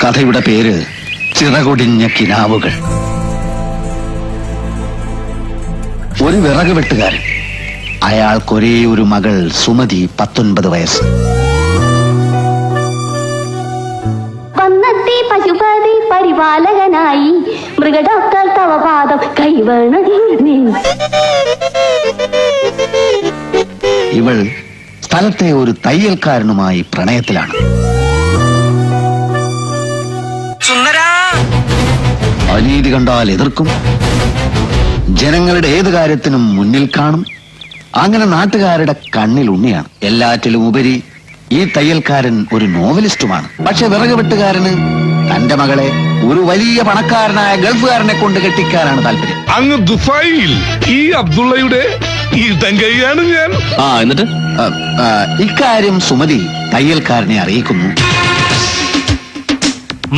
കഥയുടെ പേര് ചിറകൊടിഞ്ഞ കിനാവുകൾ. ഒരു വിറക് വെട്ടുകാരൻ, അയാൾക്കൊരേ ഒരു മകൾ സുമതി, 19 വയസ്സ്. വന്നെത്തി പശുപതി പരിപാലകനായി, മൃഗഡോക്ടർ തവ പാദം കൈവേണ. ഇവൾ സ്ഥലത്തെ ഒരു തയ്യൽക്കാരനുമായി പ്രണയത്തിലാണ്. അനീതി കണ്ടാൽ എതിർക്കും, ജനങ്ങളുടെ ഏത് കാര്യത്തിനും മുന്നിൽ കാണും. അങ്ങനെ നാട്ടുകാരുടെ കണ്ണിൽ ഉണ്ണിയാണ്. എല്ലാറ്റിലും ഉപരി ഈ തയ്യൽക്കാരൻ ഒരു നോവലിസ്റ്റുമാണ്. പക്ഷെ വിറക് വെട്ടുകാരന് തന്റെ മകളെ ഒരു വലിയ പണക്കാരനായ ഗൾഫുകാരനെ കൊണ്ട് കെട്ടിക്കാനാണ് താല്പര്യം. അങ്ങ് ദുബായിൽ ഈ അബ്ദുള്ളയുടെ ഇടങ്കൈയാണ് ഞാൻ. എന്നിട്ട് ഇക്കാര്യം സുമതി തയ്യൽക്കാരനെ അറിയിക്കുന്നു.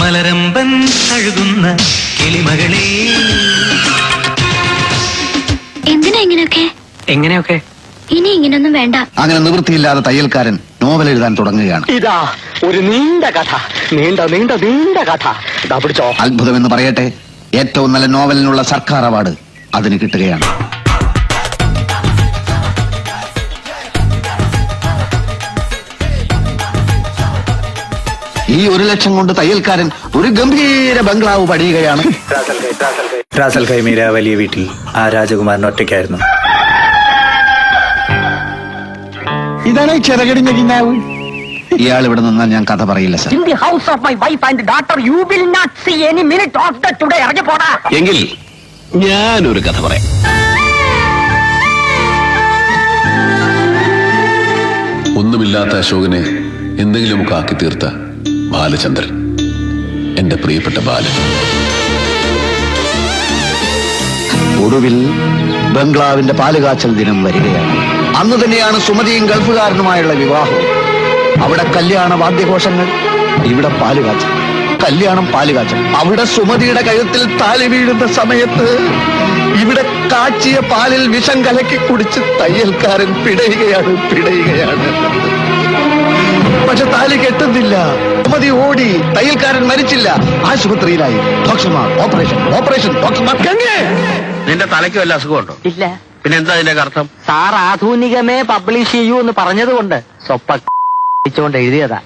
മലരമ്പൻ കഴുകുന്ന കിളിമകളെ. എന്തിനാ എങ്ങനെയൊക്കെ ഇനി ഇങ്ങനൊന്നും വേണ്ട. അങ്ങനെ നിവൃത്തിയില്ലാതെ തയ്യൽക്കാരൻ നോവൽ എഴുതാൻ തുടങ്ങുകയാണ്. ഇതാ ഒരു നീണ്ട കഥ, നീണ്ട നീണ്ട നീണ്ട കഥ. പിടിച്ചോ. അത്ഭുതമെന്ന് പറയട്ടെ, ഏറ്റവും നല്ല നോവലിനുള്ള സർക്കാർ അവാർഡ് അതിന് കിട്ടുകയാണ്. ഈ 1 ലക്ഷം കൊണ്ട് തയ്യൽക്കാരൻ ഒരു ഗംഭീര ബംഗ്ലാവ് പണിയുകയാണ്. റാസൽ ഖൈമയിലെ ആ വലിയ വീട്ടിൽ ആ രാജകുമാരൻ ഒറ്റയ്ക്കായിരുന്നു. ഇതാണ് ചിറകടിഞ്ഞ കിനാവ്. ഇയാൾ ഇവിടെ നിന്നാൽ ഞാൻ കഥ പറയില്ല sir. In the house of my wife and daughter, you will not see any minute of the today. ഇറങ്ങി പോടാ. എങ്കിൽ ഞാനൊരു കഥ പറയാം. ഒന്നുമില്ലാത്ത അശോകനെ എന്തെങ്കിലുമൊക്കെ ആക്കി തീർത്ത ബാലചന്ദ്രൻ, എന്റെ പ്രിയപ്പെട്ട ബാലൻ. ഒടുവിൽ ബംഗ്ലാവിന്റെ പാലുകാച്ചൽ ദിനം വരികയാണ്. അന്ന് തന്നെയാണ് സുമതിയും ഗൾഫുകാരനുമായുള്ള വിവാഹം. അവിടെ കല്യാണ വാദ്യഘോഷങ്ങൾ, ഇവിടെ പാലുകാച്ചൽ. കല്യാണം, പാലുകാച്ചൽ. അവിടെ സുമതിയുടെ കഴുത്തിൽ താലി വീഴുന്ന സമയത്ത് ഇവിടെ കാച്ചിയ പാലിൽ വിഷം കലക്കി കുടിച്ച് തയ്യൽക്കാരൻ പിടയുകയാണ്. പക്ഷെ താലി കെട്ടുന്നില്ല. സുമതി ഓടി. തയ്യൽക്കാരൻ മരിച്ചില്ല, ആശുപത്രിയിലായി. ഡോക്ടർമാർ ഓപ്പറേഷൻ. ഡോക്ടർമാർ നിന്റെ തലയ്ക്ക് വല്ല അസുഖമുണ്ടോ? ഇല്ല. പിന്നെ എന്താ ഇതിന്റെ അർത്ഥം? സാർ ആധുനികമേ പബ്ലിഷ് ചെയ്യൂ എന്ന് പറഞ്ഞതുകൊണ്ട് സ്വപ്നം എഴുതിയതാ.